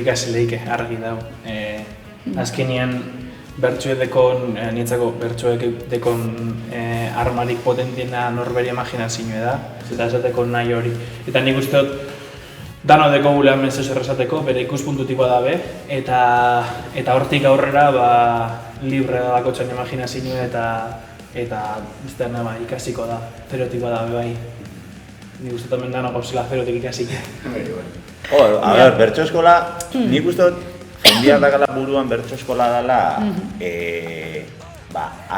ikasileike argi dago. Azkenean bertsoedekon, nietzako bertsoedekon armarik potentiena norberi imaginazioa da, eta esateko nahi hori. Eta nik uste dut, dano deko gule hemen zezer esateko, bere ikuspuntutikoa dabe, eta hortik aurrera libre da bakotxan imaginazioa eta ikasiko da, zeroetikoa da bai. Nik uste dut hemen dano gauzela zeroetik ikasik. A ber, bertso eskola, nik uste dut, jendeak dakala buruan bertso eskola dela,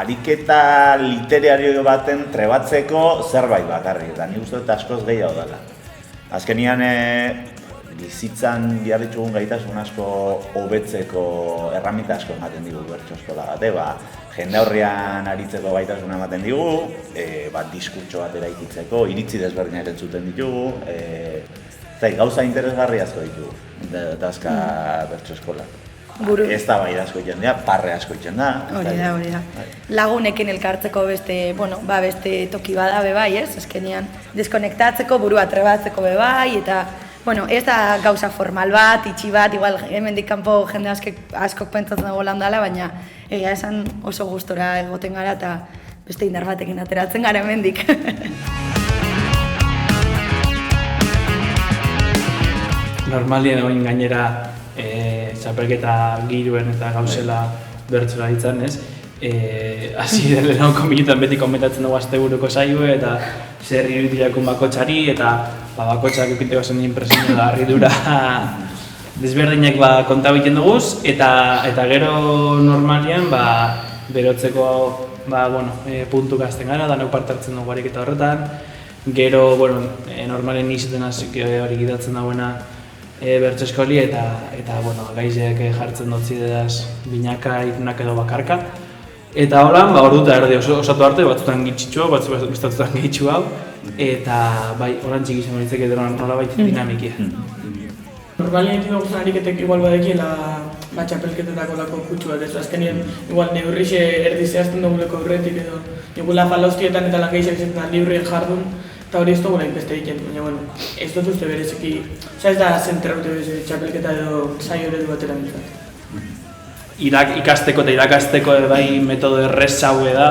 ariketa literario baten trebatzeko zerbait bakarrik, eta nik uste dut askoz gehiago dela. Azkenean, bizitzan behar ditugun gaitasun asko hobetzeko erramita asko ematen digu bertso eskola bat, jende aurrean aritzeko gaitasuna ematen digu, diskurtso bat eraikitzeko, iritzi desberdinak entzuten ditugu, gauza interesgarri asko ditugu, dazka bertso eskola. Ez da bai asko egiten da, parre asko egiten da. Hori da. Lagunekin elkartzeko beste toki bada bebai, ez? Azkenean, deskonektatzeko, burua trebatzeko bebai, eta ez da gauza formal bat, itxi bat, igual hemendik kanpo jende askok pentsatzen dago landala, baina egia esan oso gustora egoten gara eta beste indar batekin ateratzen gara hemendik. Normalien egin gainera txapelketa giruen eta gauzela bertsola ditzen, ez? Hasi lehenako minutan beti komentatzen dugu asteburuko saioa eta zer irudiakun bakotxari eta bakotxak eukiteko zen impresioa da harridura desberdinak konta egiten duguz eta gero normalian berotzeko puntuka hasten gara, danok parte hartzen dugu ariketa horretan. Gero, normalen izaten hori gidatzen dagoena bertso eskoli eta gaizek jartzen dutzi dedaz binaka, irunak edo bakarka. Eta holan, hor dut erdi osatu arte, batzutan gitxitxua, batzutan gehitxu hau, eta holan txik izango nintzek edo nolabait dinamikia. Normalien egiten dugu ariketek igual badekiela txapelketetako lako kutsu bat, ez azkenien igual neurrixe erdi zehazten duguleko aurretik edo igula falaustietan eta lan gehizak zentan librien jardun eta hori ez dugula inbeste egiten, baina ez dut uste bereziki, ez da zentrarute txapelketa edo saio eredu batera nintzat. Ikasteko eta irakasteko metodo errez haue da,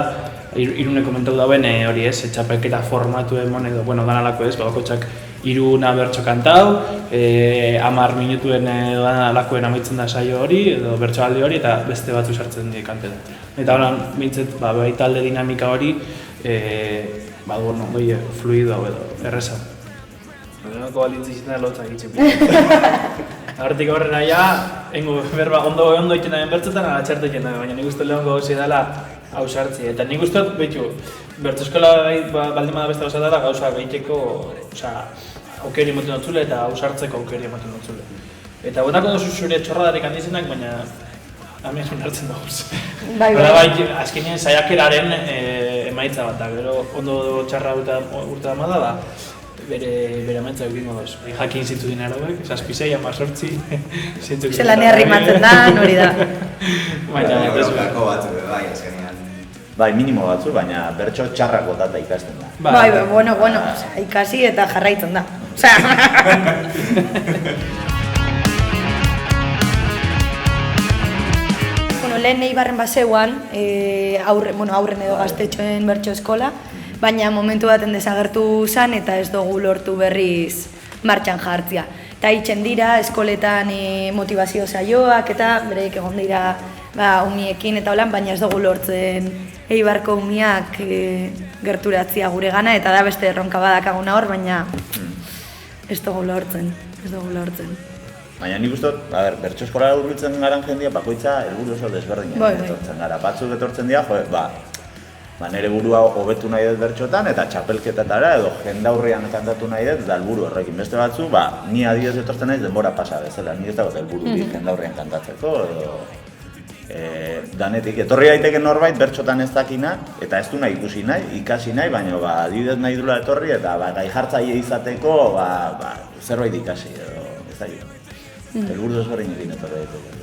Irune komentau dauen hori ez, txapelketa formatu emon edo, danalako ez, bakotxak iruna bertso kantau, 10 minutuen edo danalakoen amaitzen da saio hori, edo bertsoaldi hori, eta beste batzu sartzen die kantetan. Eta horan, bintzet, talde dinamika hori, fluido hau edo, erreza. Lehenako balintzi izan da lotzak egitxe. Hortik horrena berba ondo egiten daben bertzetan, atxartu egiten dabe, baina nik uste lehenko gauzi dela hausartzi. Eta nik uste dut, bertso eskola baldin bada beste gauza dela, gauza behiteko aukeri emoten dutzule eta hausartzeko aukeri emoten dutzule. Eta botako duzu zure txorradarik handizenak, baina hemen jun hartzen daguz. Azkenean saiakeraren emaitza bat da, gero ondo txarra urte da da, bere emaitza egin moduz. Jakin zintzu dina erauek, 7-6, 8, zelan herrimatzen da, hori da. Berokako batzu bai, azkenean. Bai, minimo batzu, baina bertso txarrak botata ikasten da. Bueno, ikasi eta jarraitzen da. Lehen Eibarren baseuan, aurren edo gaztetxoen bertso eskola, baina momentu baten desagertu zen eta ez dugu lortu berriz martxan jartzia. Eta itxen dira, eskoletan motivazio saioak eta bereik egon dira umiekin eta holan, baina ez dugu lortzen Eibarko umiak gerturatzia gure gana eta da beste erronka badakaguna hor, baina ez dugu lortzen. Baina nik uste dut, bertso eskolara hurbiltzen garan jendia bakoitza helburu oso desberdinak etortzen gara. Batzuk etortzen dira, nire burua hobetu nahi dut bertxotan eta txapelketatara edo jendaurrean kantatu nahi dut eta helburu horrekin. Beste batzu, ni adibidez etortzen naiz denbora pasa bezala, ni ez dago helbururik jendaurrean kantatzeko edo danetik. Etorri daiteke norbait bertxotan ez dakina eta ez du nahi ikusi nahi, ikasi nahi, baina adibidez nahi dula etorri eta gai jartzaile izateko zerbait ikasi edo ez da jo. Helburu desberdin egin etorri daiteke.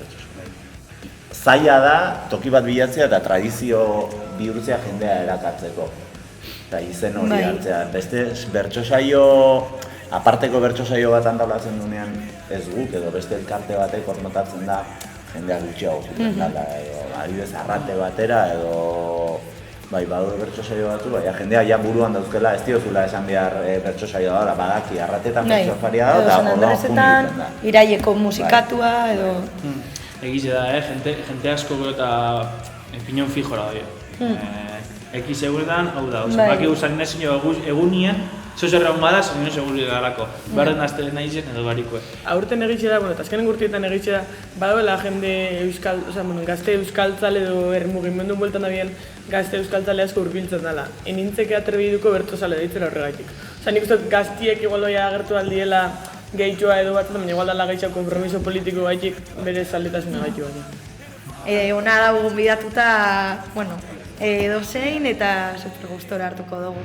Zaila da, toki bat bilatzea eta tradizio bihurtzea jendea erakartzeko. Eta izen hori hartzea. Beste bertso saio aparteko bertso saio bat antolatzen duenean ez guk edo beste elkarte batek hor notatzen da jendea gutxiago zuten dela, edo adibidez arrate batera edo bai, badaude bertso saio batzu, baina jendea ja buruan dauzkela ez diozula esan behar bertso saioa dela, badaki arratetan bertso faria da, eta orduan Andresetan, Iraieko musikatua edo... Egize da, jente asko gero eta pinon fijora da. Ekiz egunetan, hau da, baki guztaren ezin egunien, zoz erraun bada, zein seguri galako. Barren aztelen nahi edo barikoe. Aurten egitxe da, eta azkenen gurtietan egitxe da, badoela jende euskal, gazte euskaltzale edo mugimendu bueltan da bien gazte euskaltzale asko urbiltzen dela. Enintzeke atrebiduko bertozale deitzen horregatik. Nik uste gaztiek igual oia agertu aldiela gehitxoa edo bat, baina igual dala gehitxoa kompromiso politiko gaitik bere zaletasuna gaitu bat. Ona dago gonbidatuta, bueno, edozein eta super gustora hartuko dugu.